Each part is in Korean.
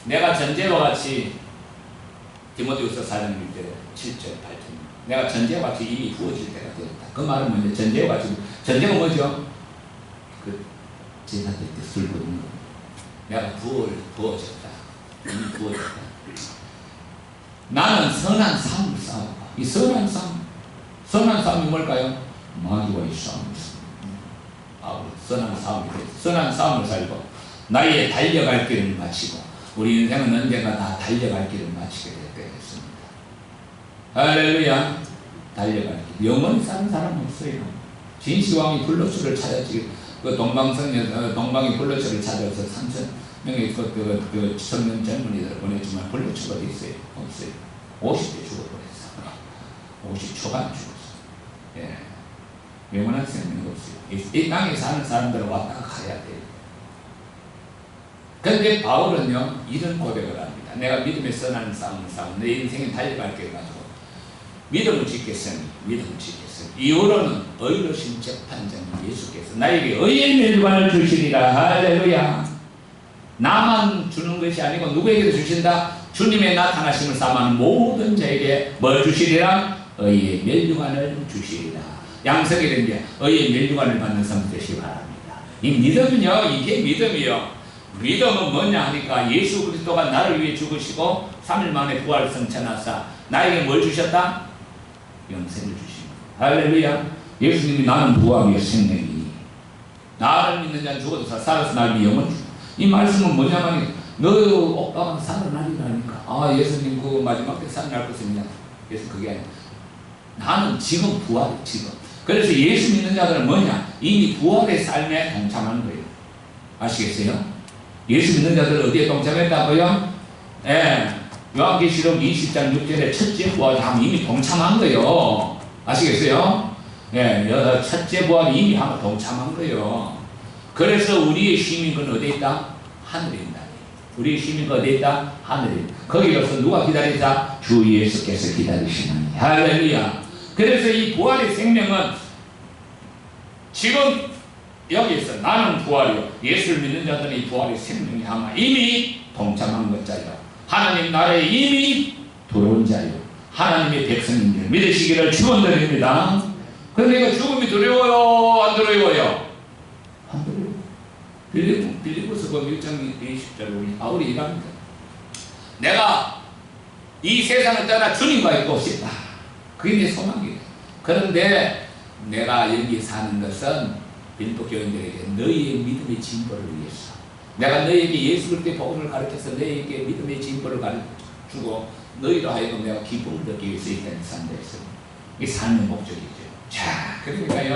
내가 전제와 같이 디모데후서 4장 1절 7절 8절 내가 전제와 같이 이미 부어질 때가 되었다. 그 말은 뭐냐? 전제와 같이 전제가 뭐죠? 그 제사될 때 술 부는 거. 내가 부어졌다. 이미 부어졌다. 나는 선한 싸움을 싸우고 이 선한 싸움이 뭘까요? 마귀와의 싸움이었습니다. 선한 싸움을 살고 나의 달려갈 길을 마치고 우리 인생은 언젠가 다 달려갈 길을 마치게 되겠습니다. 할렐루야. 달려갈 길. 영원히 사는 사람 없어요. 진시황이 블러츠를 찾았지. 그 동방이 블러츠를 찾아서 3,000명의 그 청년 젊은이들을 보냈지만 블러츠가 어디 있어요? 없어요. 50대 죽어버렸어. 50초간 죽었어. 예. 영원한 생명이 없어요. 이 땅에 사는 사람들은 왔다가 가야 돼요. 그런데 바울은요, 이런 고백을 합니다. 내가 믿음의 선한 싸움을 싸우고 내 인생에 달려갈 길 가지고 믿음을 짓겠으니 이후로는 의로신 재판장인 예수께서 나에게 의의 멸관을 주시리라. 할렐루야. 나만 주는 것이 아니고 누구에게도 주신다? 주님의 나타나심을 사모하는 모든 자에게 뭘 주시리라? 의의 멸관을 주시리라. 양석이 된 게 의의 멸관을 받는 삶 되시기 바랍니다. 이 믿음은요, 이게 믿음이요. 믿음은 뭐냐 하니까 예수 그리스도가 나를 위해 죽으시고 3일 만에 부활 성천하사 나에게 뭘 주셨다? 영생을 주십니다. 할렐루야. 예수님이 나는 부활이요 생명이 나를 믿는 자는 죽어도 살아서 나를 위해 영원 주고 이 말씀은 뭐냐면 너 오빠가 살아나리라니까. 아 예수님 그 마지막 때 살아날 것입니다. 그래서 그게 아니야. 나는 지금 부활이 지금. 그래서 예수 믿는 자들은 뭐냐? 이미 부활의 삶에 동참하는 거예요. 아시겠어요? 예수 믿는 자들은 어디에 동참했다고요? 예. 요한계시록 20장 6절에 첫째 부활이 이미 동참한 거예요. 아시겠어요? 예. 첫째 부활이 이미 한번 동참한 거예요. 그래서 우리의 시민은 어디에 있다? 하늘에 있다. 우리의 시민은 어디에 있다? 하늘에 있다. 거기로서 누가 기다리자? 주 예수께서 기다리시는. 할렐루야. 그래서 이 부활의 생명은 지금 여기에서 나는 부활이요. 예수를 믿는 자들은 이 부활의 생명이 아마 이미 동참한 것자요. 하나님 나라에 이미 들어온 자요. 하나님의 백성인 줄 믿으시기를 축원드립니다. 그런데 이거 죽음이 두려워요? 안 두려워요? 안 두려워요. 빌립보서 1장 20절로 바울이 이랍니다. 내가 이 세상을 떠나 주님과 있고 싶다. 그게 내 소망이에요. 그런데 내가 여기 사는 것은 빌립보 교인들에게 너희의 믿음의 진보를 위해서 내가 너희에게 예수 그리스도의 복음을 가르쳐서 너희에게 믿음의 진보를 가르쳐주고 너희로 하여금 내가 기쁨을 느끼기 위해서 있다는 산다했어요. 이게 삶의 목적이죠. 자, 그러니까요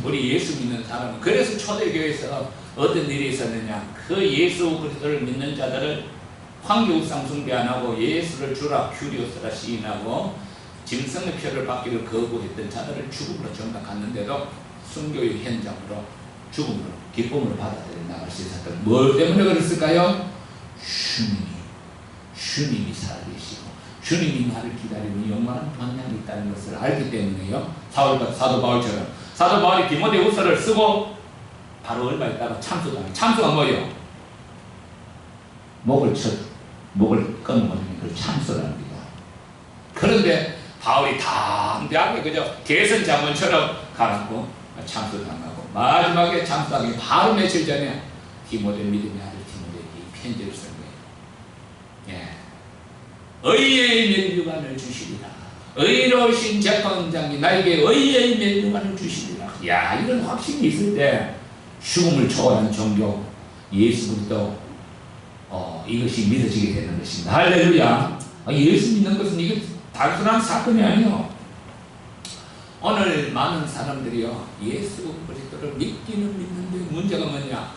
우리 예수 믿는 사람은 그래서 초대교회에서 어떤 일이 있었느냐 그 예수 그리스도를 믿는 자들을 황교우상 숭배 안 하고 예수를 주라 큐리오스라 시인하고 짐승의 표를 받기를 거부했던 자들을 죽음으로 전락갔는데도 순교의 현장으로 죽음으로 기쁨으로 받아들여 나갈 수 있었던 뭘 때문에 그랬을까요? 주님이 살아계시고 주님이 나를 기다리는 영원한 방향이 있다는 것을 알기 때문에요. 사도 바울처럼 사도 바울이 디모데후서를 쓰고 바로 얼마 있다가 참수당해요. 참수가 뭐예요? 목을 끊어버리는 걸 참수랍니다. 그런데 바울이 담대하게 그저 대선 장군처럼 가라고 참수당하고 마지막에 참수하기 바로 며칠 전에 디모데 믿음의 아들 디모데에게 편지를 쓴 거예요. 예. 의의 면류관을 주시리라. 의로우신 재판장이 나에게 의의 면류관을 주시리라. 야, 이런 확신이 있을 때 죽음을 초월한 종교 예수 그리스도 이것이 믿어지게 되는 것입니다. 할렐루야. 예수 믿는 것은 이게 단순한 사건이 아니요. 오늘 많은 사람들이요 예수 그리스도를 믿기는 믿는데 문제가 뭐냐?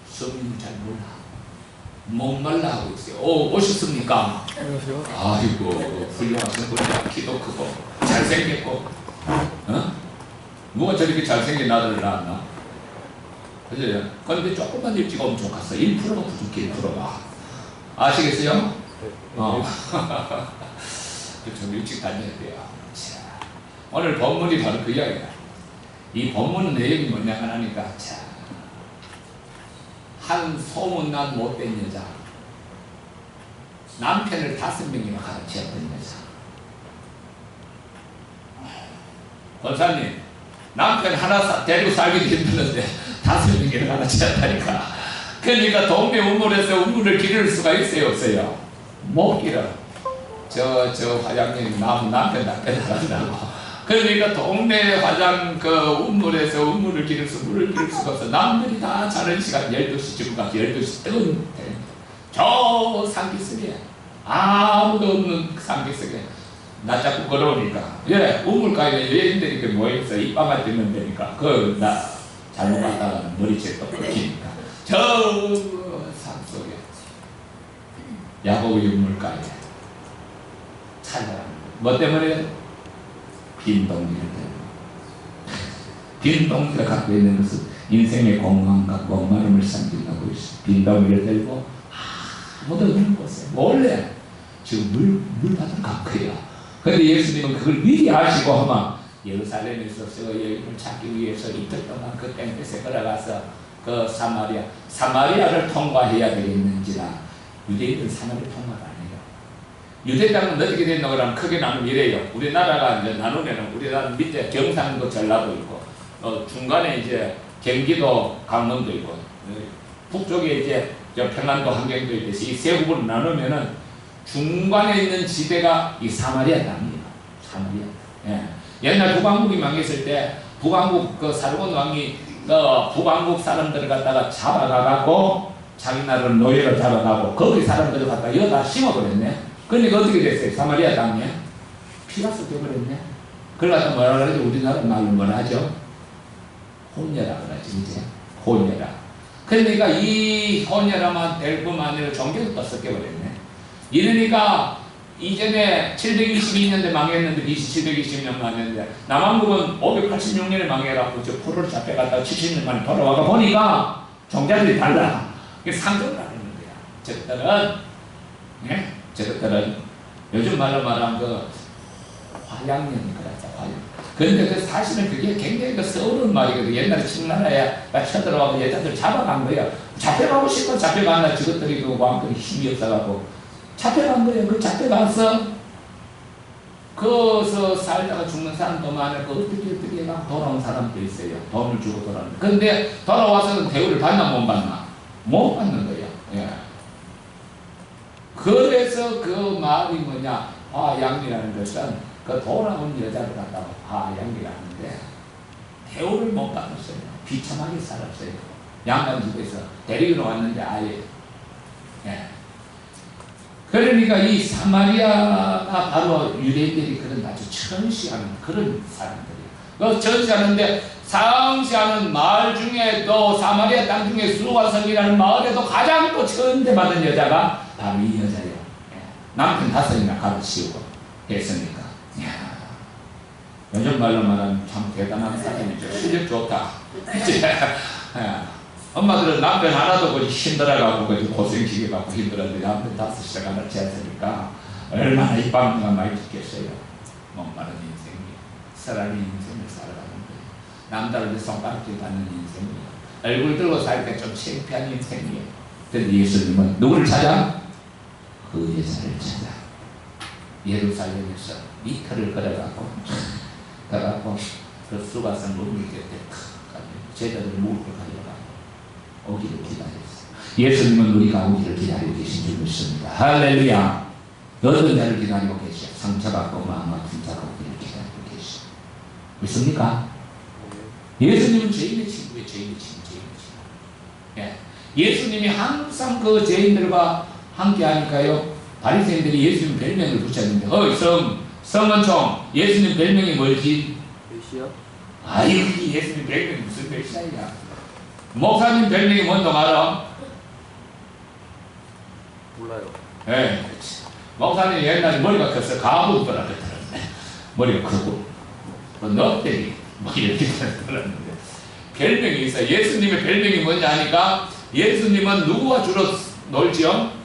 성경을 잘 몰라. 목말라 하고 있어요. 오셨습니까? 안녕하세요. 아이고 훌륭하신 분이야. 키도 크고 잘생겼고 누가 저렇게 잘생긴 아들을 낳았나? 그죠? 그런데 조금만 일찍 오면 좋겠어. 1%가 부족해. 1%가 아시겠어요? 좀 일찍 다녀야 돼요. 자, 오늘 본문이 바로 그 이야기다. 이 본문 내용이 뭐냐 하니까 자, 한 소문난 못된 여자 남편을 5명이나 가르쳤던 여자. 권사님, 남편 하나 데리고 살기도 힘드는데 5명이나 가르쳤다니까. 그러니까 동네 우물에서 우물을 기를 수가 있어요, 없어요? 못 길어. 저 화장님 남편 나간다고. 그러니까 동네 화장 그 우물에서 우물을 기를 수가 없어. 남들이 다 자는 시간 12시 지금까지 12시 뜨거운 저 상기석에 아무도 없는 상기석에 나 자꾸 걸어오니까 우물가에 여인들이 모여서 입방아 뛰는 데니까 나 잘못 갔다가 머리채 또 꺾이니까 저 산속에 야곱의 우물가에 찾아갑니다. 뭐 때문에? 빈 동기를 들고 빈 동기가 갖고 있는 것은 인생의 공허함과 목마름을 상징하고 있어. 빈 동기를 들고 아무도 없는 곳에 몰래 지금 물밭을 갔고요. 그런데 예수님은 그걸 미리 아시고 아마 예루살렘에서 여인을 찾기 위해서 이틀 동안 그 땡볕에 걸어가서 그 사마리아를 통과해야 되겠는지라 유대인들은 사마리아 통과를 안 해요. 유대 땅은 어떻게 됐나 그러면 크게 나누면 이래요. 우리나라가 이제 나누면은 우리나라 밑에 경상도 전라도 있고 중간에 이제 경기도 강원도 있고 북쪽에 이제 평안도 함경도 있듯이 이 세 부분을 나누면은 중간에 있는 지대가 이 사마리아 땅이에요. 사마리아. 예. 옛날 북왕국이 망했을 때 북왕국 그 사르곤 왕이 북왕국 사람들을 갖다가 잡아가고 자기 나라를 노예로 잡아가고 거기 사람들을 갖다가 여기다 심어버렸네. 그러니까 어떻게 됐어요? 사마리아 땅에 피가 쏟겨버렸네. 그걸 갖다 뭐라 그러지? 우리나라 말로 뭐라 하죠? 혼혈아 그러지 이제. 혼혈아. 그러니까 이 혼혈아만 될 뿐만 아니라 종교도 또 섞여버렸네. 이러니까 이전에 722년대 망했는데 BC 720년 망했는데 남한국은 586년에 망해갖고 저 포로를 잡혀갔다가 70년 만에 돌아와가 보니까 종자들이 달라. 이게 상종을 하는 거야. 저것들은 요즘 말로 말하면 그 화양년이 그랬죠. 화양. 그런데 그 사실은 그게 굉장히 그 서울은 말이거든. 옛날에 청나라에 쳐들어가고 여자들 잡아간 거야. 잡혀가고 싶어 잡혀가나 저것들이 그 왕들이 힘이 없어가고 잡혀간 거예요. 그 잡혀가서 거기서 살다가 죽는 사람도 많고 어떻게 해가 돌아온 사람도 있어요. 돈을 주고 돌아오는. 근데 돌아와서는 대우를 받나 못 받나? 못 받는 거예요. 예. 그래서 그 말이 뭐냐? 화양이라는 것은 그 돌아온 여자를 갖다가 화양이라는데 대우를 못 받았어요. 비참하게 살았어요. 양반 집에서 데리러 왔는데 아예. 예. 그러니까 이 사마리아가 바로 유대인들이 그런 아주 천시하는 그런 사람들이에요. 천시하는데 상시하는 마을 중에 또 사마리아 땅 중에 수가성이라는 마을에도 가장 또 천대받은 여자가 바로 이 여자예요. 남편 5이나 가르치고 했으니까. 요즘 말로 말하면 참 대단한 사람이죠. 실력 좋다. 엄마들은 남편 하나도 힘들어가고 고생시켜갖고 힘들었는데 남편 5씩 가르치 않으니까 얼마나 이 밤동안 많이 죽겠어요. 목마른 인생이에요. 사람이 인생을 살아가는 거예요. 남다른 손가락질 받는 인생이에요. 얼굴 들고 살 때 좀 창피한 인생이에요. 그런데 예수님은 누구를 찾아? 그 여자를 찾아. 예루살렘에서 이틀을 걸어가고 그 수가성 문을 곁에 제자들 무릎을 가려가고 오기를 기다렸어요. 예수님은 우리가 오기를 기다리고 계신 줄 믿습니다. 할렐루야. 어떤 자를 기다리고 계시오? 상처받고 마음 아픈 자가 오기를 기다리고 계시오. 믿습니까? 예수님은 죄인의 친구예요. 죄인의 친구. 예. 예수님이 항상 그 죄인들과 함께 하니까요. 바리새인들이 예수님 별명을 붙였는데 성은총 예수님 별명이 뭐지? 메시아? 아이고 예수님 별명이 무슨 메시아야. 목사님 별명이 뭔지 알아? 몰라요. 예. 목사님 옛날에 머리가 커서 가부더라 그랬는데 머리가 크고 넉대기 뭐 이렇게 들었는데 별명이 있어요. 예수님의 별명이 뭔지 아니까 예수님은 누구와 주로 놀지요?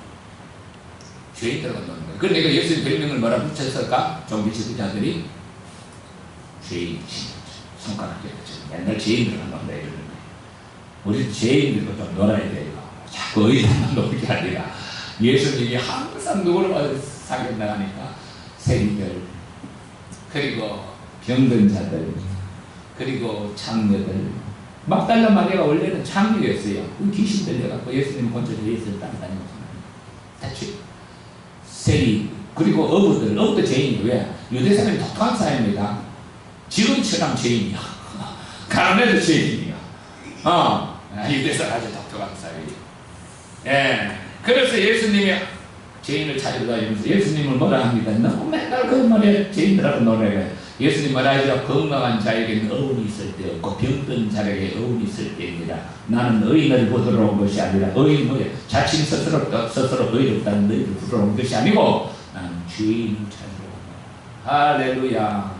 죄인들과 노는 거예요. 그러니까 예수님 별명을 뭐라 붙였을까? 종교 지도자들이 죄인, 손가락 쥐었죠. 옛날 죄인들과 논다 이러는 거예요. 우리 죄인들과 좀 놀아야 돼요. 자꾸 의인만 놀게 아니라 예수님이 항상 누구를 사귀어 나가니까 세리들, 그리고 병든 자들, 그리고 장녀들. 막달라 마리아가 원래는 장녀였어요. 귀신 들려갖고 예수님 혼자 예수를 따라다니고 다치 세리, 그리고 어부도 죄인이에요. 왜? 유대사람이 독특한 사회입니다. 지금처럼 죄인이야. 가난해도 죄인이야. 유대사람 아주 독특한 사회. 예. 그래서 예수님이 죄인을 찾으러 다니면서 예수님을 뭐라 합니다. 너무 맨날 그 말에 죄인들하고 노래해. 예수님 말하죠. 건강한 자에게는 어음이 있을 때 없고 병든 자에게 어음이 있을 때입니다. 나는 의인을 보러 온 것이 아니라, 의인 뭐야? 자칭 스스로 의롭다는 너희를 부르러 온 것이 아니고 나는 죄인을 찾으러 온 거야. 할렐루야.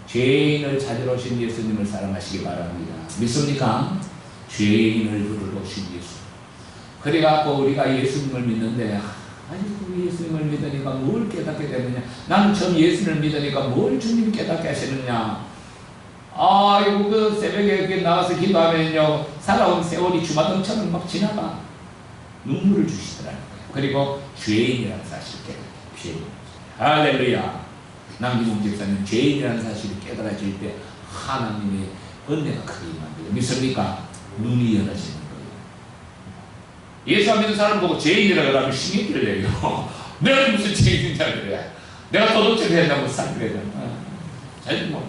죄인을 찾으러 오신 예수님을 사랑하시기 바랍니다. 믿습니까? 죄인을 부르러 오신 예수. 그래갖고 우리가 예수님을 믿는데 아니 예수님을 믿으니까 뭘 깨닫게 되느냐. 나는 처음 예수님을 믿으니까 뭘 주님이 깨닫게 하시느냐. 아이고 그 새벽에 이렇게 나와서 기도하면요 살아온 세월이 주마등처럼 막 지나가. 눈물을 주시더라고요. 그리고 죄인이라는 사실을 깨닫게. 죄인. 할렐루야. 남기봉 집사님 죄인이라는 사실을 깨달아질 때 하나님의 은혜가 크게 임합니다. 믿습니까? 눈이 열어지는 예수 안 믿는 사람 보고 죄인이라 그러면 신경질을 내요. 내가 무슨 죄인인지 그래. 내가 도둑질을 했다고 쌍그래요. 잘 못해.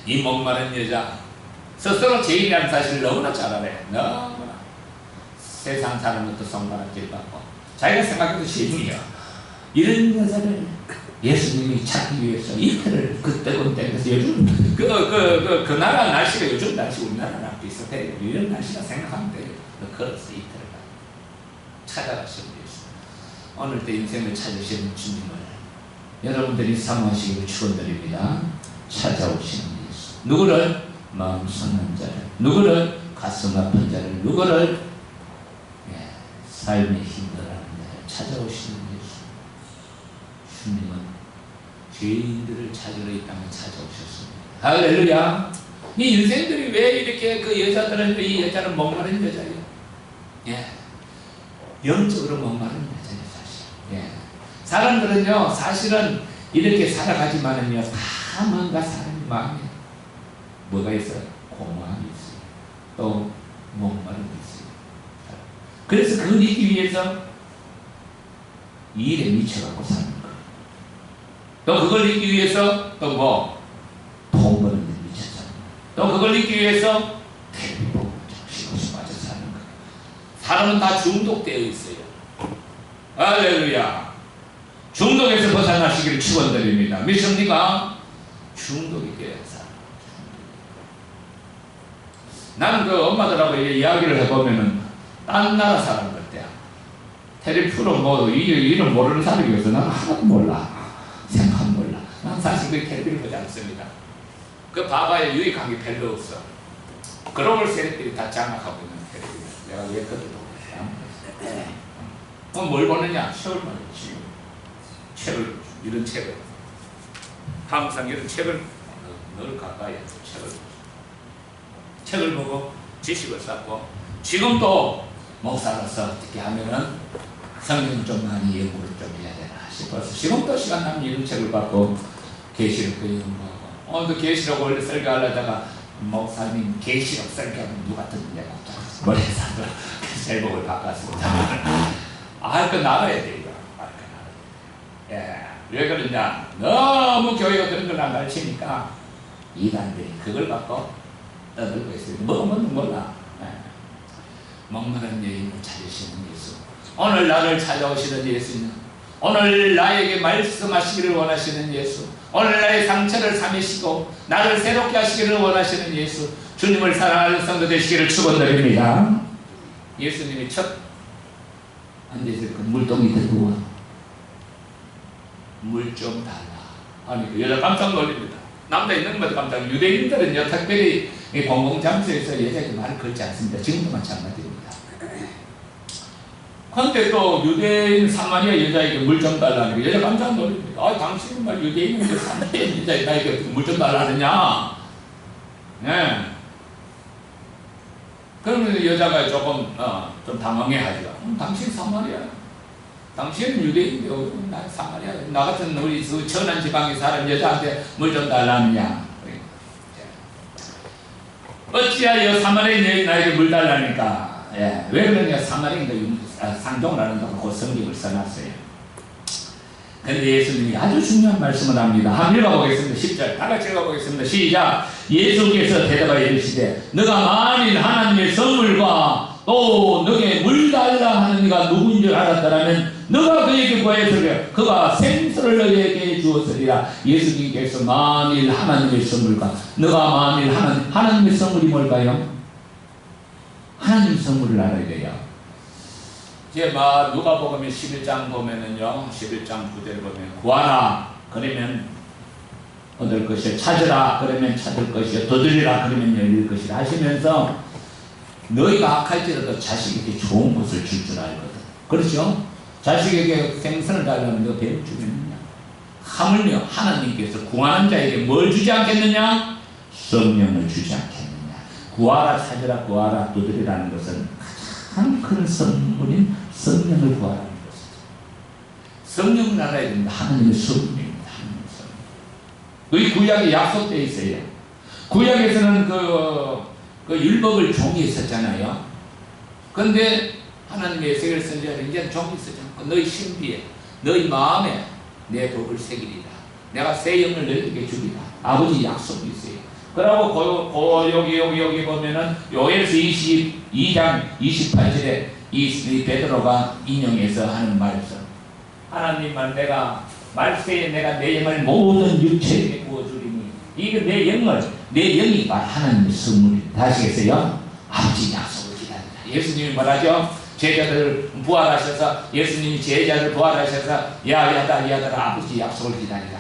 이 목마른 여자 스스로 죄인이라는 사실을 너무나 잘 알아요. 너무나. 세상 사람부터 손가락질 받고 자기가 생각해도 죄인이야. 이런 여자를 예수님이 찾기 위해서 이틀을 그 뜨거운 땡에서 요즘 그 나라 날씨가 요즘 날씨 우리나라랑 비슷해요. 이런 날씨가 생각하면 돼요. 걸어서 이틀을 찾아가시는 예수. 오늘 때 인생을 찾으시는 주님을 여러분들이 사모하시기를 축원드립니다. 찾아오시는 예수. 누구를? 마음 상한 자를, 누구를? 가슴 아픈 자를, 누구를? 삶에 힘들어하는 자를 찾아오시는 예수. 주님은 죄인들을 찾으러 이 땅에 찾아오셨습니다. 할렐루야. 이 인생들이 왜 이렇게 그 여자들은, 이 여자는 목마른 여자예요. 예. 영적으로 목마른 여자예요, 사실. 예. 사람들은요, 사실은 이렇게 살아가지만은요, 다 뭔가 사람의 마음에 뭐가 있어요? 공허함이 있어요. 또 목마름이 있어요. 그래서 그걸 이기기 위해서 일에 미쳐갖고 사는 거예요. 또 그걸 이기기 위해서 또 뭐? 돈 버는 데 미쳐 사는 거예요. 또 그걸 이기기 위해서 텔레비 보고 정신없이 빠져 사는 거예요. 사람은 다 중독되어 있어요. 할렐루야. 중독에서 벗어나시기를 축원드립니다. 믿습니까? 중독이 되어야 살아요. 나는 그 엄마들하고 이야기를 해보면은 딴 나라 사람 같아요. 텔레비 프로 뭐 이름 모르는 사람이 있어. 나는 하나도 몰라. 생각 몰라. 난 사실 그 텔레비를 보지 않습니다. 그 바바에 유익한 게 별로 없어. 글로벌 세력들이 다 장악하고 있는 텔레비를 내가 왜 그것도 보겠어요? 그럼 뭘 보느냐? 책을 보내지. 책을, 이런 책을. 항상 이런 책을 늘 가까이 책을 보고 지식을 쌓고, 지금도 목사로서 어떻게 하면은 성경 좀 많이 연구를 좀 해야 되나 싶어서 지금도 시간 나면 이런 책을 받고 계시록 연구하고, 오늘도 계시록 원래 설교하려다가 목사님 계시록 설교하면 누가 듣느냐고 머리에서 제목을 바꿨습니다. 그 나가야 돼 이거. 예, 왜 그러냐? 너무 교회가 그런 걸 안 가르치니까 이단들이 그걸 갖고 떠들고 있어요. 뭐는 몰라. 목마른 여인을 찾으시는 예수. 오늘 나를 찾아오시는 예수님. 오늘 나에게 말씀하시기를 원하시는 예수. 오늘 나의 상처를 삼으시고 나를 새롭게 하시기를 원하시는 예수. 주님을 사랑하는 성도 되시기를 축원드립니다. 예수님이 첫 앉아있을 그 물동이 들고 와. 물 좀 달라. 아니 그 여자 깜짝 놀립니다. 남자 있는 것마다 깜짝 놀랍니다. 유대인들은요 특별히 공공장소에서 여자에게 말을 걸지 않습니다. 지금도 마찬가지입니다. 그런데 또 유대인 사마리아 여자에게 물 좀 달라는 게 여자 깜짝 놀랍니다. 당신은 말 유대인인데 사마리아 여자에 나에게 물 좀 달라느냐. 네. 그러면 여자가 조금 좀 당황해하죠. 당신 사마리아. 당신은 유대인인데 난 사마리아. 나 같은 우리 천안 지방의 사람 여자한테 물 좀 달라느냐. 어찌하여 사마리아 여인 나에게 물 달라니까. 예. 왜 그러냐. 사마리아인들 상종을 하는다고 그 성경을 써놨어요. 그런데 예수님이 아주 중요한 말씀을 합니다. 한번 읽어보겠습니다. 10절 다 같이 읽어보겠습니다. 시작. 예수께서 대답하여 이르시되 너가 만일 하나님의 선물과 또 너에게 물 달라 하는 이가 누구인 줄 알았더라면 너가 그에게 구하였으리라. 그가 생수를 너에게 주었으리라. 예수님께서 만일 하나님의 선물과 너가 만일 하나님의 선물이 뭘까요? 하나님의 선물을 알아야 돼요. 이제 누가복음 11장 보면은요, 11장 9절 보면 구하라 그러면 얻을 것이요, 찾으라 그러면 찾을 것이요, 두드리라 그러면 열릴 것이라 하시면서 너희가 악할지라도 자식에게 좋은 것을 줄 줄 알거든. 그렇죠? 자식에게 생선을 달라면 너 배를 주겠느냐? 하물며 하나님께서 구하는 자에게 뭘 주지 않겠느냐? 성령을 주지 않겠느냐? 구하라, 찾으라, 구하라, 두드리라는 것은 가장 큰 선물인 성령을 구하라는 것이죠. 성령을 알아야 됩니다. 하나님의 성령입니다. 하나님의 성령. 이 구약에 약속되어 있어요. 구약에서는 그 율법을 종이에 썼잖아요. 그런데 하나님의 에스겔 선지자는 이제 종이 쓰지 않고 너희 신비에, 너희 마음에 내 법을 새기리라. 내가 새 영을 너희에게 주리라. 아버지 약속이 있어요. 그러고 여기 보면은 요엘서 22장 28절에 이 베드로가 인용해서 하는 말씀. 하나님만 내가 말세에 내가 내 영을 모든 육체에게 부어주리니 이게 내 영이 바로 하나님의 선물입니다. 다시겠어요? 아버지 약속을 기다리라. 예수님이 말하죠. 제자들 부활하셔서 예수님이 제자를 부활하셔서 야하다 아버지 약속을 기다리라.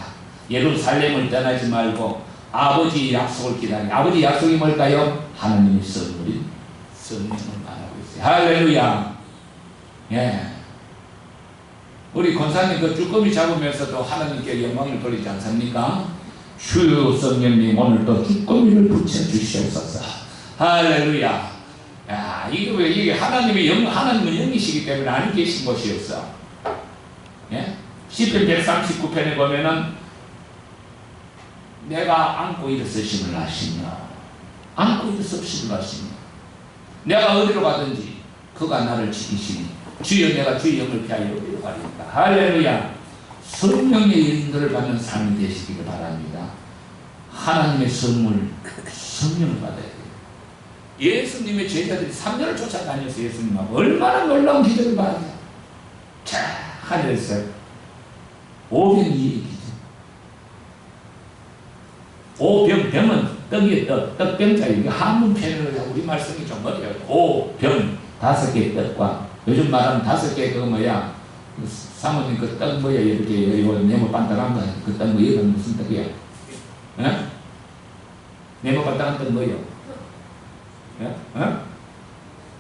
예루살렘을 떠나지 말고 아버지 약속을 기다리라. 아버지 약속이 뭘까요? 하나님의 선물인 성령을 말하고 있어요. 할렐루야. 예. 우리 권사님 그 쭈꾸미 잡으면서도 하나님께 영광을 돌리지 않습니까? 주여 성령님 오늘도 쭈꾸미를 붙여주시옵소서. 할렐루야. 야, 이게 하나님은 영이시기 때문에 안 계신 것이 없어. 예? 시편 139편에 보면은 내가 안고 일어서심을 아시며 안고 일어서심을 아시며 내가 어디로 가든지 그가 나를 지키시니 주여 내가 주의 영을 피하여 어디로 가리까. 할렐루야. 성령의 인도를 받는 삶이 되시기를 바랍니다. 하나님의 선물 성령을 받아야 돼요. 예수님의 제자들이 3년을 쫓아다녔어요. 예수님하고 얼마나 놀라운 기적을 봐야 돼요. 자, 하늘에서 오병이의 기적. 오병은 떡이 떡병자예요. 한문 표현을 우리 말씀이 좀 어려워요. 오병 5개의 떡과 요즘 말하면 5개 그거 뭐야? 사모님 그 떡 뭐야? 이렇게 네모 반딱한 거 그 떡 뭐야? 무슨 떡이야? 예? 네모 반딱한 떡 뭐야? 예? 어?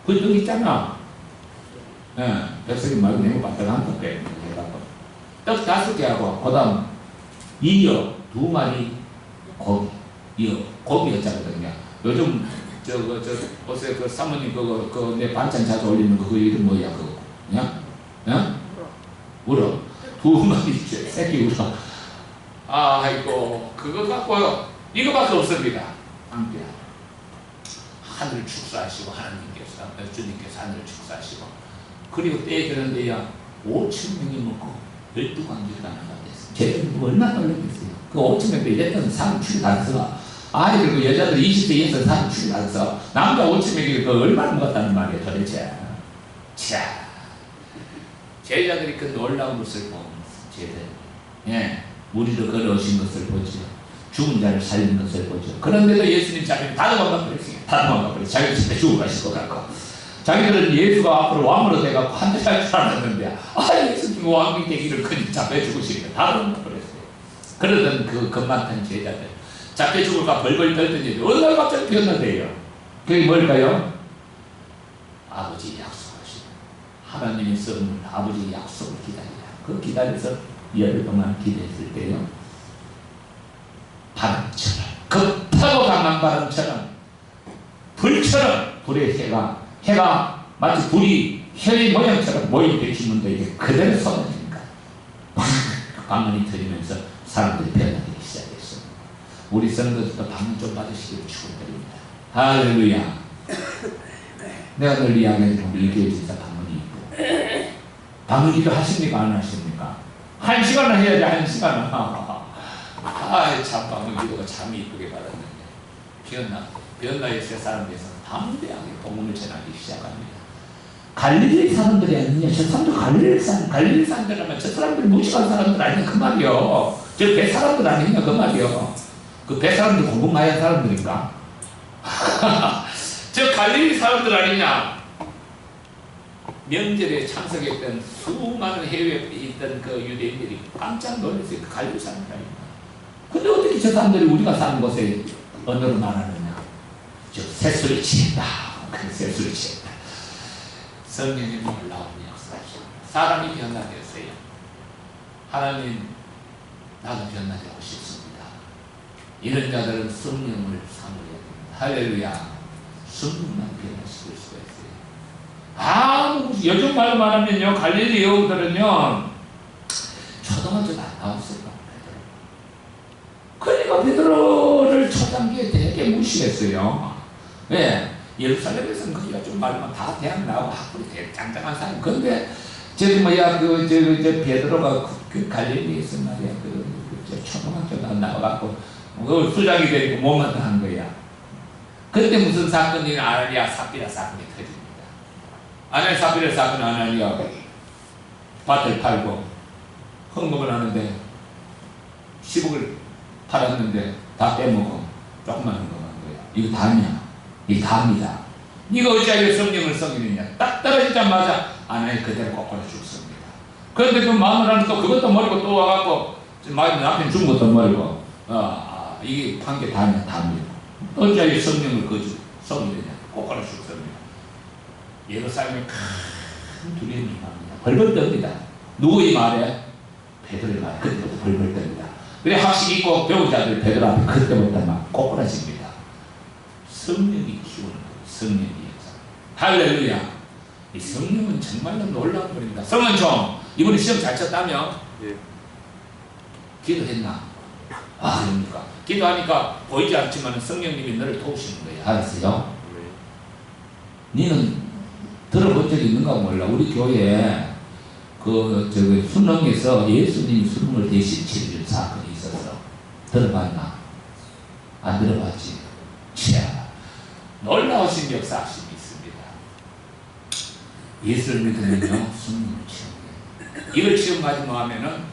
그 떡 있잖아. 예, 백석이 말고 네모 반딱한 떡 빼. 떡 5개하고 그다음 이어 2마리 고기였잖아요. 요즘 어제 그 사모님 내 반찬 자주 올리는 거 이름 뭐야 그거? 야? 울어. 2마리 새끼 울어. 아이고 그거 갖고 이거밖에 없습니다. 함께 하늘을 축사하시고 주님께서 하늘을 축사하시고 그리고 때에 되는데야 5,000명이 먹고 12관계가 나가겠어요. 쟤들 얼마나 놀랐겠어요. 그 5,000명도 이랬던 사람 출가해서 아이들 그 여자들 20대에서 사람 출가해서 남자 5,000명이 그 얼마나 먹었다는 말이에요 도대체. 자, 제자들이 그 놀라운 것을 보면서 제자들, 예, 우리를 걸어오신 것을 보죠. 죽은 자를 살린 것을 보죠. 그런데도 예수님 자기는 다 도망가 버렸어요. 다 도망가 버렸어요. 자기는 진짜 죽어 가실 것 같고. 자기들은 예수가 앞으로 왕으로 돼가지고 환대할 줄 알았는데 예수님 왕이 되기를 그냥 잡혀 죽으시니까 다 도망가 버렸어요. 그러던 그 겁많던 제자들 잡혀 죽을까 벌벌 떨더니 어느 날 갑자기 변화돼요. 그게 뭘까요? 아버지 약속하시고 하나님의 선물 아버지 약속을 기다리라. 그 기다려서 열흘 동안 기도했을 때요 바람처럼 급하고 강한 바람처럼 불처럼 불의 해가 마치 불이 혀의 모양처럼 모이게 지문도 이게 그대로 쏟아지니까 방언이 터지면서 사람들이 변화되기 시작했어. 우리 성도들도 방언 좀 받으시기를 축원드립니다. 할렐루야. 내가 늘 이야기하지만 우리 교회 진짜 방언이 있고 방언 기도 하십니까? 안 하십니까? 1시간을 해야지 1시간을. 참 방언 기도가 참 이쁘게 받았는데 변나의 세 사람에서 담대하게 복음을 전하기 시작합니다. 갈릴리 사람들이 아니냐? 저 사람들 갈릴리 사람들이라면 저 사람들이 무식한 사람들 아니냐? 그 말이요. 저 배 사람들 아니냐? 그 말이요. 그 배 사람들 공부 많이 한 사람들인가? 저 갈릴리 사람들 아니냐? 명절에 참석했던 수많은 해외에 있던 그 유대인들이 깜짝 놀랐어요. 그 갈릴리 사람들 아니냐? 근데 어떻게 저 사람들이 우리가 사는 곳에 언어로 말하느냐? 저 새소리 치겠다. 그 새소리 치겠다. 성령님이 놀라운 역사죠. 사람이 변화되었어요. 하나님, 나도 변화되고 싶습니다. 이런 자들은 성령을 사모해야 됩니다. 할렐루야. 성령만 변화시킬 수가 있어요. 요즘 말로 말하면요, 갈릴리 여우들은요, 초등학교도 안 나왔어요. 그러니까 베드로를 초단기에 되게 무시했어요. 왜? 예루살렘에서는 거기가 좀 말만 다 대학 나오고 학벌이 되게 짱짱한 사람. 근데 저기 베드로가 그 갈릴리에서 말이야 초등학교도 안 나와갖고 수장이 되고 뭐만 한 거야. 그때 무슨 사건이 아나니아 삽비라 사건이 터집니다. 아나니아 삽비라 사건 아나니아 밭을 팔고 헌금을 하는데 10억을 팔았는데 다 빼먹어. 조금만 헌금한 거야. 이거 다냐? 이 답니다. 네가 어찌하여 성령을 섬기느냐? 딱 떨어지자마자 아나니 그대로 거꾸로 죽습니다. 그런데 그 마누라는 또 그것도 모르고 또 와갖고 남편 죽은 것도 모르고 이게 한 게 다냐? 답니다. 어찌하여 성령을 섬기느냐? 거꾸로 죽습니다. 예루살렘에 큰 두려움이 납니다. 벌벌 떱니다. 누구의 말에? 베드로의 말에 그때부터 벌벌 떱니다. 그래 학식 있고 배운 자들 베드로 앞에 그때부터 막 꼬꾸라집니다. 성령이 키우는 거예요. 성령이 역사. 할렐루야. 이 성령은 정말로 놀라운 분입니다. 성은총 이번에 시험 잘 쳤다며? 예. 기도했나? 그러니까 기도하니까 보이지 않지만 성령님이 너를 도우시는 거예요. 알았어요? 니는 들어본 적이 있는가 몰라. 우리 교회에 수능에서 예수님이 수능을 대신 치르는 사건이 있었어. 들어봤나? 안 들어봤지? 놀라우신 역사하심이 있습니다. 예수를 믿으면요, 성령을 체험해요. 이걸 체험하지 못하면은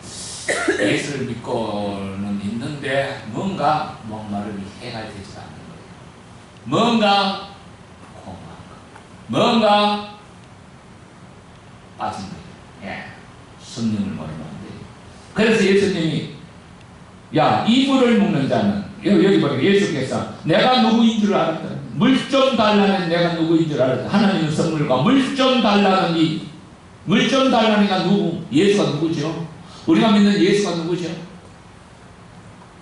예수를 믿고는 있는데 뭔가 목마름이 해결되지 않는 거예요. 뭔가 공허한 거, 뭔가 빠진 거예요. 성령을 모르는 거예요. 그래서 예수님이 이 물을 먹는 자는 여기 보니까 예수께서 내가 누구인 줄 알았다. 물 좀 달라는 내가 누구인 줄 알았다. 하나님의 선물과 물 좀 달라는 물 좀 달라니까 누구? 예수가 누구죠? 우리가 믿는 예수가 누구죠?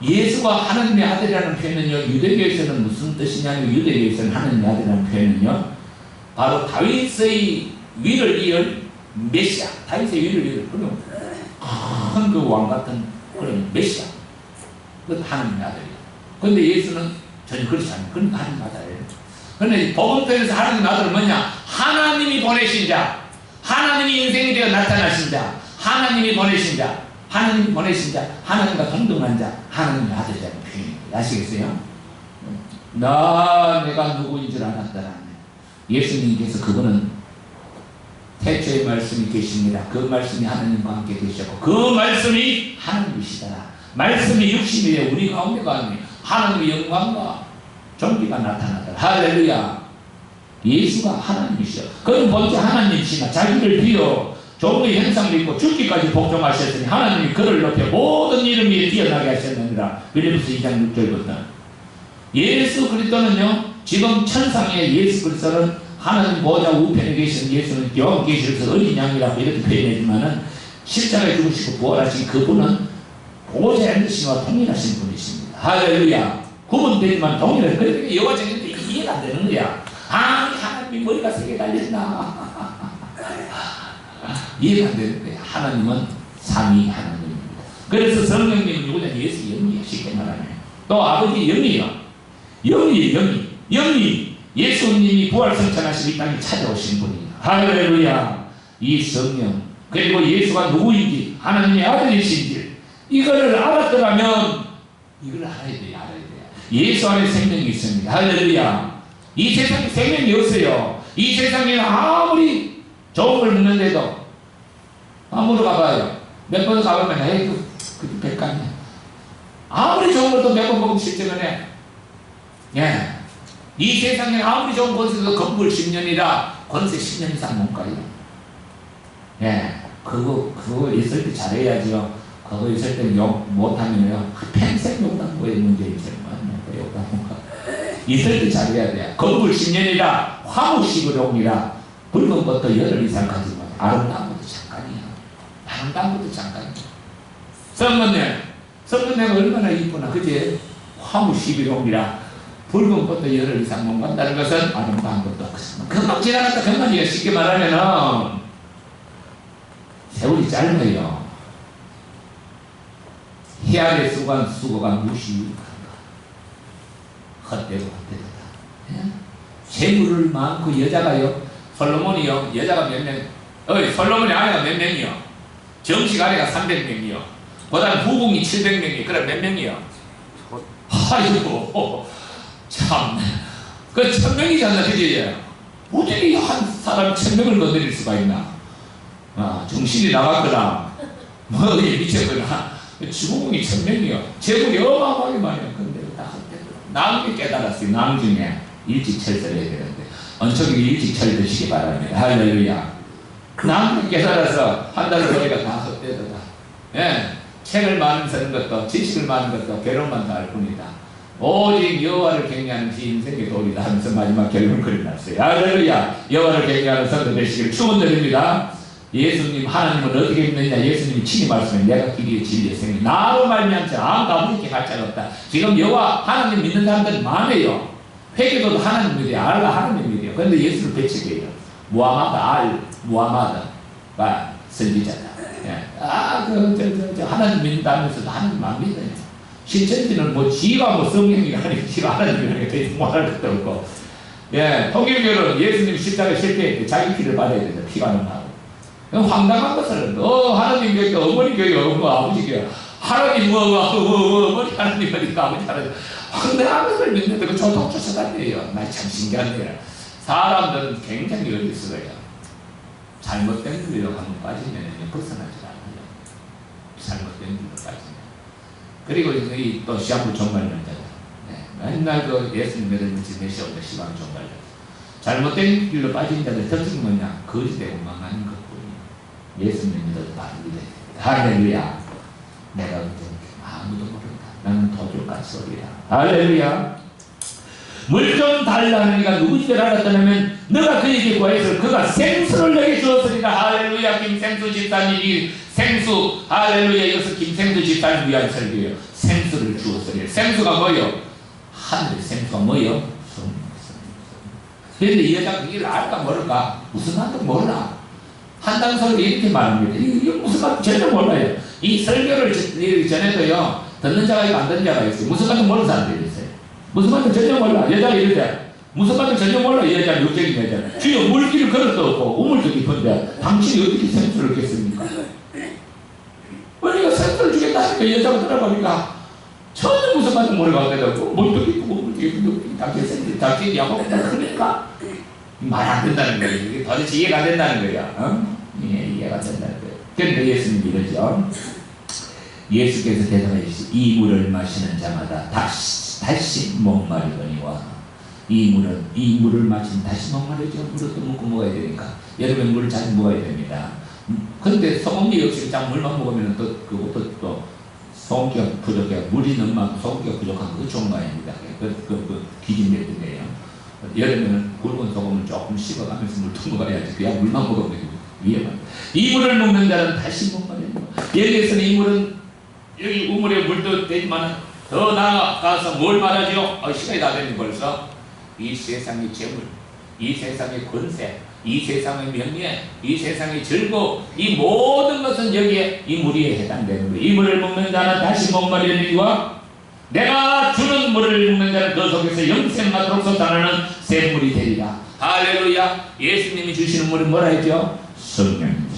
예수가 하나님의 아들이라는 표현은요, 유대교에서는 무슨 뜻이냐면, 유대교에서는 하나님의 아들이라는 표현은요, 바로 다윗의 위를 이을 메시아, 다윗의 위를 이을 그런 큰 그 왕 같은 그런 메시아, 그건 하나님의 아들이에요. 근데 예수는 전혀 그렇지 않아요. 그건 하나님 아들이에요. 그런데 복음서에서 하나님 아들은 뭐냐? 하나님이 보내신 자, 하나님이 인생이 되어 나타나신 자, 하나님이 보내신 자, 하나님이 보내신 자, 하나님과 동등한 자, 하나님의 아들이라는 표현입니다. 아시겠어요? 내가 누구인 줄 알았다라는 예수님께서 그거는 태초의 말씀이 계십니다. 그 말씀이 하나님과 함께 계셨고 그 말씀이 하나님이시다. 말씀이 육신이 되어 우리 가운데가 아니에요. 하나님의 영광과 존귀가 나타나더라. 할렐루야. 예수가 하나님이시여. 그는 본체 하나님이시나 자기를 비어 종의 형상도 있고 죽기까지 복종하셨으니 하나님이 그를 높여 모든 이름 위에 뛰어나게 하셨느니라. 빌립보서 2장 6절부터. 예수 그리스도는요, 지금 천상의 예수 그리스도는 하나님 보좌 우편에 계신 예수는 여기 계셔서 어린 양이라고 이렇게 표현하지만은 십자가에 죽으시고 부활하신 그분은 보좌에 앉으시와 통일하신 분이십니다. 할렐루야. 구분되지만 동일해. 그러니까 여호와적인데 이해가 안 되는 거야. 하나님이 머리가 세게 달렸나? 이해가 안 되는 거예요. 하나님은 삼위 하나님입니다. 그래서 성령님은 누구냐? 예수 영이에요. 쉽게 말하면. 또 아버지 영이에요. 영이 예수님이 부활성천하시고 이 땅에 찾아오신 분이에요. 할렐루야. 이 성령 그리고 예수가 누구인지 하나님의 아들이신지 이거를 알았더라면 이걸 알아야 돼요. 예수 안에 생명이 있습니다. 할렐루야. 이 세상에 생명이 없어요. 이 세상에 아무리 좋은 걸 먹는데도 아무로 가봐요. 몇 번 가보면 에이 그 백간이야. 아무리 좋은 것도 몇 번 먹으면 실증을 해. 예. 이 세상에 아무리 좋은 곳에서 건물 10년이라 권세 10년 이상 못 가요. 예. 그거 있을 때 잘해야죠. 그거 있을 때 욕 못하면요. 평생 욕당 거에 문제 있어요. 있을 때 잘해야 돼요. 건물 10년이라 화무식으로이라 붉은 것도 열흘 이상 가지만 아름다운 것도 잠깐이야. 아름다운 것도 잠깐이야. 성문내가 얼마나 이쁘나 그지? 화무식으로이라 붉은 것도 열흘 이상 못 간다는 것은 아름다운 것도 금방 지나갔다 금방이에요. 쉽게 말하면은 세월이 짧아요. 희한의 수고가 무시유익한가. 헛되고 헛되다. 예? 재물을 많고 여자가요. 솔로몬이요. 여자가 몇 명? 솔로몬의 아내가 몇 명이요? 정식 아내가 300명이요. 그 다음 후궁이 700명이요. 그럼 몇 명이요? 아이고 참. 그 1000명이잖아. 그지? 어떻게 한 사람 1000명을 건드릴 수가 있나? 정신이 나갔거나 뭐 미쳤거나 주공이 1000명이요. 재물이 어마어마하게 많아요. 근데 다 헛되더라. 나중에 깨달았어요. 나중에 일찍 철저해야 되는데 언초기 일찍 철드시기 바랍니다. 할렐루야. 나중에 깨달아서 한 달 보니까 다 헛되더라. 예. 책을 많이 쓰는 것도 지식을 많은 것도 괴로움만 더 할 뿐이다. 오직 여호와를 경외하는 지 인생의 도리다 하면서 마지막 결론을 났어요. 할렐루야. 여호와를 경외하는 성도 되시기를 축원드립니다. 예수님 하나님은 어떻게 믿느냐. 예수님이 친히 말씀해 내가 길이요 진리요 생명 나로 말미암지 아무도 아무렇게 갈 자가 없다. 지금 여호와 하나님 믿는 사람들 많아요. 회개도도 하나님 믿어요. 알라 하나님 믿어요. 그런데 예수를 배척해요. 무하마드가 선지자다. 예. 하나님 믿는다면서도 하나님 안 믿어요. 신천지는 뭐 지가 뭐 성령이 아니고 지가 하나님이라는 게 뭐할 것도 없고. 예. 통일교는 예수님 십자가에 실패했대. 자기 피를 받아야 된다. 피가 나고. 황당한 것은 하나님 교회 어머니 교회 아버지 교회 하나님 어머니 하나님이니까 아버지 하나님 황당한 것을 믿는데 그 조통 쫓아다녀요. 나 참 신기한데요. 사람들은 굉장히 어리석어요. 잘못된 길로 한번 빠지면 벗어나지 않아요. 잘못된 길로 빠지면. 그리고 또 시한부 종말론자다. 네. 맨날 그 예수님 믿을지 내시오다 시방 종말론. 잘못된 길로 빠진 자들 특징이 뭐냐? 거짓되고 망하는 것. 예수님 믿어도 바르게 할렐루야. 내가 아무도 모른다. 나는 도둑같이 소리야. 할렐루야. 물 좀 달라는 이가 누구인지 알았다면 너가 그에게 구하여서 그가 생수를 내게 주었으리라. 할렐루야. 김생수 집사님이 생수 할렐루야. 이것은 김생수 집사님 위한 설교예요. 생수를 주었으리라. 생수가 뭐요? 하늘의 생수가 뭐요? 그런데 이 여자가 이걸 알까 모를까? 무슨 말도 몰라. 한다는 소리 이렇게 말합니다. 이게 무슨 말인지 전혀 몰라요. 이 설교를 전에도요, 듣는 자가 있고 안 듣는 자가 있어요. 무슨 말인지 모르는 사람들이 있어요. 무슨 말인지 전혀 몰라. 여자가 이러대. 무슨 말인지 전혀 몰라. 여자는 육적인 여자는. 주여 물길을 걸어도 없고 우물도 깊은데 당신이 어떻게 생수를 겠습니까? 우리가 생수를 주겠다니까 여자가 들어보니까 전혀 무슨 말인지 모르겠다고 물도 깊고 우물도 깊은데 당신이 야곱보다 크니까 말 안 된다는 거예요. 도대체 이해가 안 된다는 거예요. 예, 이해가 된다는 거예요. 그런데 예수님이 이러죠. 예수께서 대답하시되 이 물을 마시는 자마다 다시 목마르거니와 이 물을 마시면 다시 목마르죠. 물을 또 먹고 먹어야 되니까. 여러분 물을 잘 먹어야 됩니다. 그런데 소금기 없이 그냥 물만 먹으면 그것도 또 소금기가 부족해요. 물이 너무 많고 소금기가 부족한 거 좋은 거 아닙니다. 그 기준되는 거예요. 여름에는 굵은 소금을 조금 씹어가면서 물도 먹어야지. 그냥 물만 먹으면 위험합니다. 이 물을 먹는 자는 다시 목마릅니다. 여기에서는 이 물은 여기 우물에 물도 되지만 더 나아가서 뭘 말하죠? 시간이 다 됐네 벌써. 이 세상의 재물, 이 세상의 권세, 이 세상의 명예, 이 세상의 즐거움, 이 모든 것은 여기에 이 물에 해당되는 거예요. 이 물을 먹는 자는 다시 목마르리와 내가 주는 물을 먹는 자는 그 속에서 영생하도록 솟아나는 샘물이 되리라. 할렐루야. 예수님이 주시는 물은 뭐라 했죠? 성령입니다.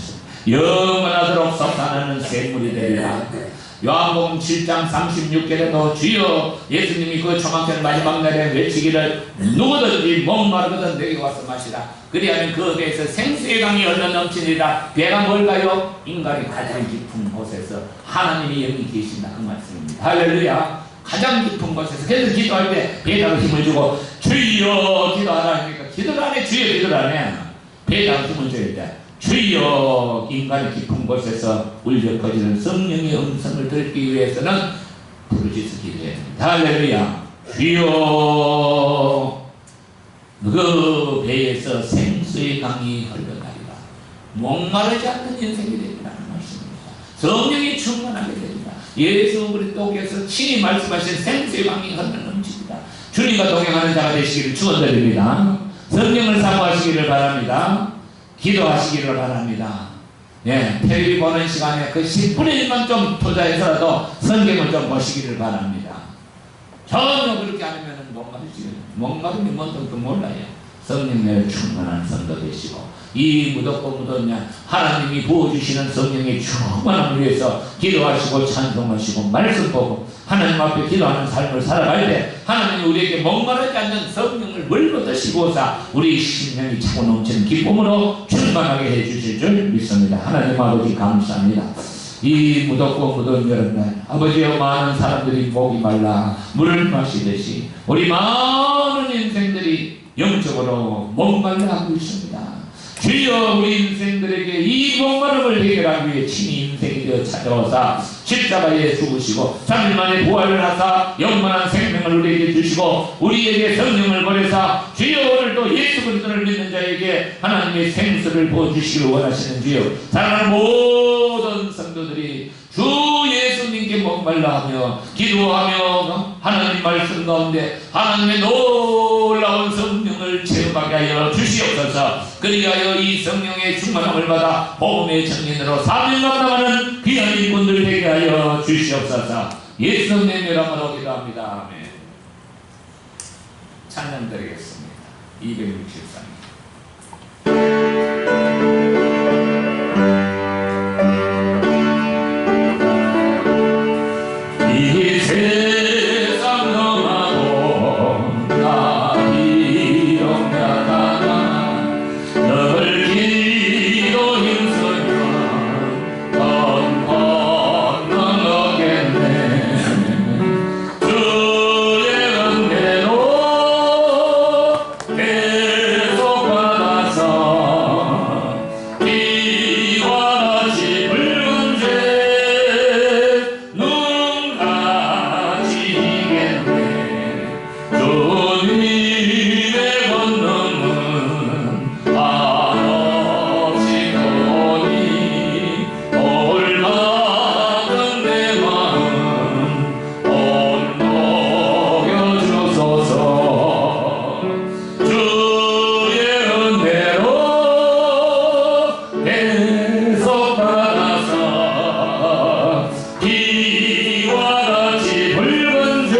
영원하도록 솟아나는 샘물이 되리라. 요한복음 7장 36절에도 주여, 예수님이 그 초막절 마지막 날에 외치기를 누구든지 목마르거든 내게 와서 마시라. 그리하면 그 배에서 생수의 강이 흘러 넘치리라. 배가 뭘까요? 인간이 가장 깊은 곳에서 하나님의 영이 계신다, 그 말씀입니다. 할렐루야. 가장 깊은 곳에서. 그래서 기도할 때 배에다가 힘을 주고 주여 기도하라 하니까 기도를 안 해. 주여 기도를 안 해. 배에다가 힘을 줘야 돼. 주여. 인간의 깊은 곳에서 울려 퍼지는 성령의 음성을 듣기 위해서는 부르짖어 기도해야 됩니다. 할렐루야. 주여. 그 배에서 생수의 강이 흘러가리라. 목마르지 않는 인생이 되리라는 말씀입니다. 성령이 충만하게 됩니다. 예수 그리스도께서 친히 말씀하신 생수의 강이 흘러넘칩니다. 주님과 동행하는 자가 되시기를 축원드립니다. 성령을 사모하시기를 바랍니다. 기도하시기를 바랍니다. 예, 텔레비 보는 시간에 그 10분의 1만 좀 투자해서라도 성경을 좀 보시기를 바랍니다. 전혀 그렇게 안 하면 목마르면 뭔지도 몰라요. 성령의 충만한 성도 되시고 이 무덥고 무덥냐 하나님이 부어주시는 성령의 충만함을 위해서 기도하시고 찬송하시고 말씀 보고 하나님 앞에 기도하는 삶을 살아갈 때 하나님이 우리에게 목마르지 않는 성령을 물부드시고사 우리 심령이 차고 넘치는 기쁨으로 충만하게 해주실 줄 믿습니다. 하나님 아버지 감사합니다. 이 무덥고 무더운 여름날 아버지여, 많은 사람들이 목이 말라 물을 마시듯이 우리 많은 인생들이 영적으로 목말라 하고 있습니다. 주여, 우리 인생들에게 이 목마름을 해결하기 위해 친히 인생이 되어 찾아오사 십자가에 죽으시고 3일 만에 부활을 하사 영원한 생명을 우리에게 주시고 우리에게 성령을 보내사 주여, 오늘도 예수 그리스도를 믿는 자에게 하나님의 생수를 부어주시기를 원하시는 주여, 사랑하는 모든 성도들이 주 예수님께 목말라하며 기도하며 하나님 말씀 가운데 하나님의 놀라운 성령을 체험하게 하여 주시옵소서. 그리하여 이 성령의 충만함을 받아 복음의 청년으로 사명 감당하는 귀한 인분들 되게 하여 주시옵소서. 예수님의 이름으로 기도합니다. 아멘. 찬양 드리겠습니다. 263. 이 세상 너마고 나 비동하다가 널 기도 힘쓰면 넌 건너겠네. 주의 은혜로 계속 받아서 비와 같이 붉은 새 주님의 권능은 한없이 크니 올바른 내 마음 온먹여 주소서. 주의 은혜로 계속 받아서 비와 같이 붉은 새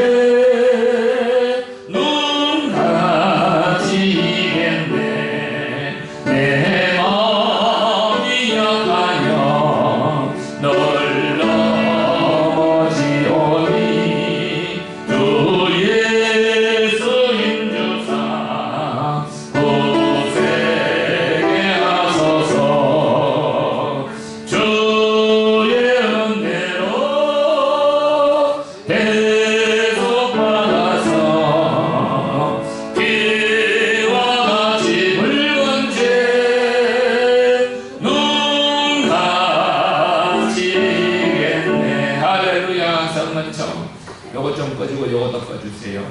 내 마음이 약하여 널 넘어지오니 주 예수 힘주사 굳세게 하소서. 주의 은혜로 계속 받아서 비와 같이 붉은 새 눈 감지겠네. 할렐루야. 성문청 요거 좀 꺼주고 요것도 꺼주세요.